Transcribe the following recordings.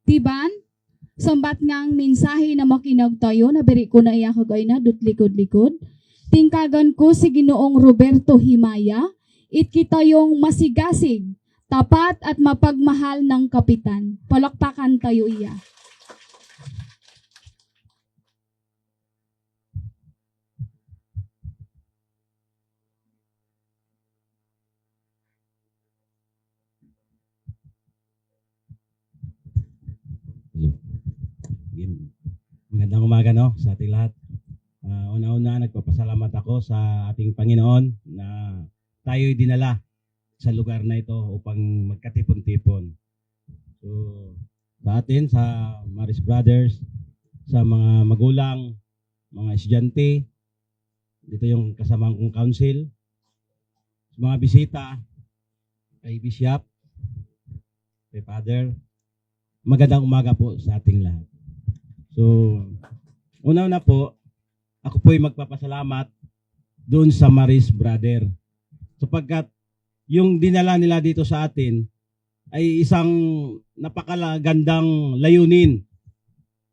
Tiban, sambat ngang mensahe na makinag tayo, nabiri ko na iya kagay na dutlikod-likod. Tingkagan ko si Ginoong Roberto Himaya, it kita yung masigasig, tapat at mapagmahal ng kapitan. Palakpakan tayo iya. Magandang umaga sa ating lahat. Una-una, nagpapasalamat ako sa ating Panginoon na tayo'y dinala sa lugar na ito upang magkatipon-tipon. So, sa atin, sa Maris Brothers, sa mga magulang, mga estudyante, dito yung kasamang kong council, sa mga bisita, kay Bishop, kay Father, magandang umaga po sa ating lahat. So, una-una po, ako po'y magpapasalamat doon sa Maris Brother. Sapagkat yung dinala nila dito sa atin ay isang napakagandang layunin.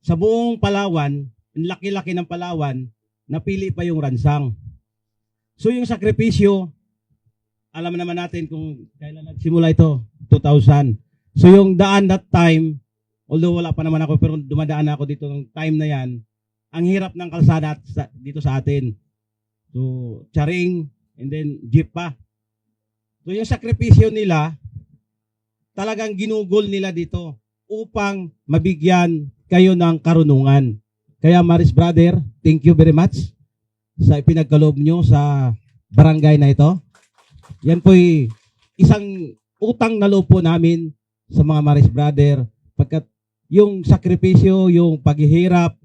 Sa buong Palawan, ang laki-laki ng Palawan, napili pa yung ransang. So yung sakripisyo, alam naman natin kung kailan nagsimula ito, 2000. So yung daan that time, although wala pa naman ako, pero dumadaan ako dito ng time na yan, ang hirap ng kalsada dito sa atin. So, charing, and then jeep pa. So, yung sakripisyo nila, talagang ginugol nila dito upang mabigyan kayo ng karunungan. Kaya, Maris Brother, thank you very much sa ipinagkaloob nyo sa barangay na ito. Yan po'y isang utang na loob po namin sa mga Maris Brother, pagkat yung sakripisyo, yung paghihirap,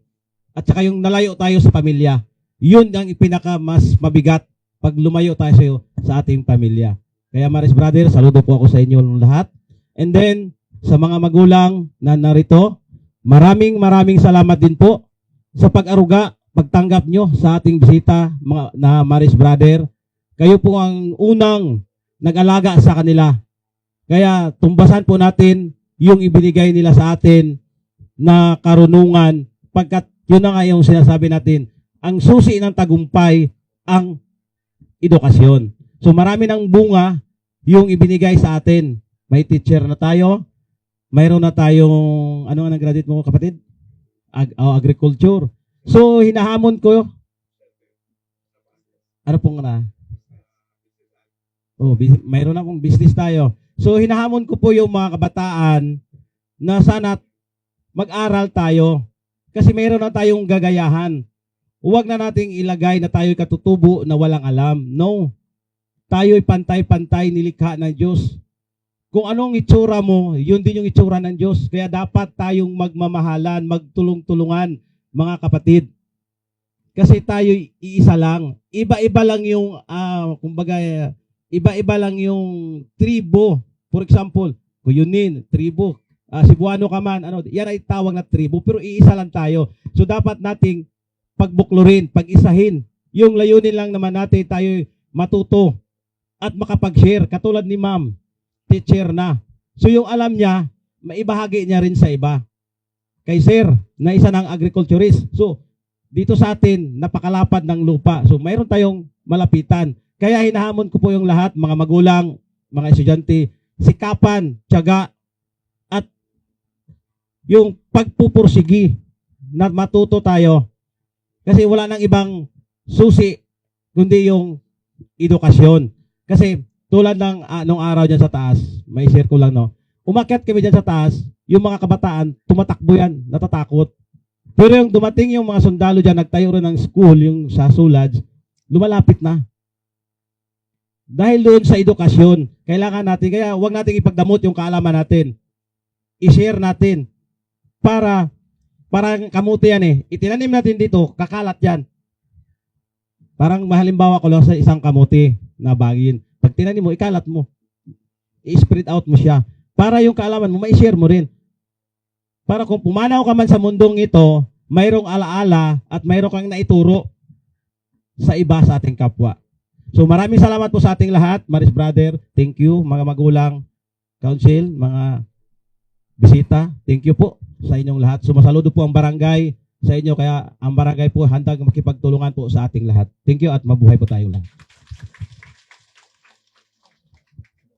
at saka yung nalayo tayo sa pamilya, yun ang pinaka mas mabigat pag lumayo tayo sa ating pamilya. Kaya Maris Brother, saludo po ako sa inyo lahat. And then, sa mga magulang na narito, maraming salamat din po sa pag-aruga, pagtanggap nyo sa ating bisita na Maris Brother. Kayo po ang unang nag-alaga sa kanila. Kaya tumbasan po natin yung ibinigay nila sa atin na karunungan, pagkat yun na nga yung sinasabi natin, ang susi ng tagumpay, ang edukasyon. So marami ng bunga yung ibinigay sa atin. May teacher na tayo, mayroon na tayong, ano nga nag-graduate mo kapatid? Agriculture. So hinahamon ko, ano pong na? Mayroon akong business tayo. So hinahamon ko po yung mga kabataan na sana mag-aral tayo. Kasi mayroon na tayong gagayahan. Huwag na nating ilagay na tayo'y katutubo na walang alam. No. Tayo'y pantay-pantay nilikha ng Diyos. Kung anong itsura mo, yun din yung itsura ng Diyos. Kaya dapat tayong magmamahalan, magtulong-tulungan, mga kapatid. Kasi tayo'y iisa lang. Iba-iba lang yung, iba-iba lang yung tribo. For example, Kuyunin, tribo. Cebuano ka man, yan ay tawag na tribo, pero iisa lang tayo. So dapat nating pagbuklurin, pag-isahin. Yung layunin lang naman natin tayo matuto at makapag-share. Katulad ni ma'am, teacher na. So yung alam niya, maibahagi niya rin sa iba. Kay sir, na isa ng agriculturist. So dito sa atin, napakalapad ng lupa. So mayroon tayong malapitan. Kaya hinahamon ko po yung lahat, mga magulang, mga estudyante, sikapan, tiyaga, yung pagpupursigi na matuto tayo. Kasi wala nang ibang susi kundi yung edukasyon. Kasi tulad ng nung araw dyan sa taas, may share ko lang umakyat kami dyan sa taas, yung mga kabataan, tumatakbo yan, natatakot. Pero yung dumating yung mga sundalo dyan, nagtayo rin ng school, yung sa Sulaj, lumalapit na. Dahil doon sa edukasyon, kailangan natin, kaya huwag natin ipagdamot yung kaalaman natin. I-share natin. Parang kamuti yan Itinanim natin dito, kakalat yan. Parang halimbawa ko lang sa isang kamuti na bagin. Pag tinanim mo, ikalat mo. I-spread out mo siya. Para yung kaalaman mo, ma-share mo rin. Para kung pumanaw ka man sa mundong ito, mayroong alaala at mayroong kang naituro sa iba sa ating kapwa. So maraming salamat po sa ating lahat, Maris Brother. Thank you, mga magulang, council, mga bisita. Thank you po sa inyong lahat. Sumasaludo po ang barangay sa inyo, kaya ang barangay po handang makipagtulungan po sa ating lahat. Thank you at mabuhay po tayong lahat.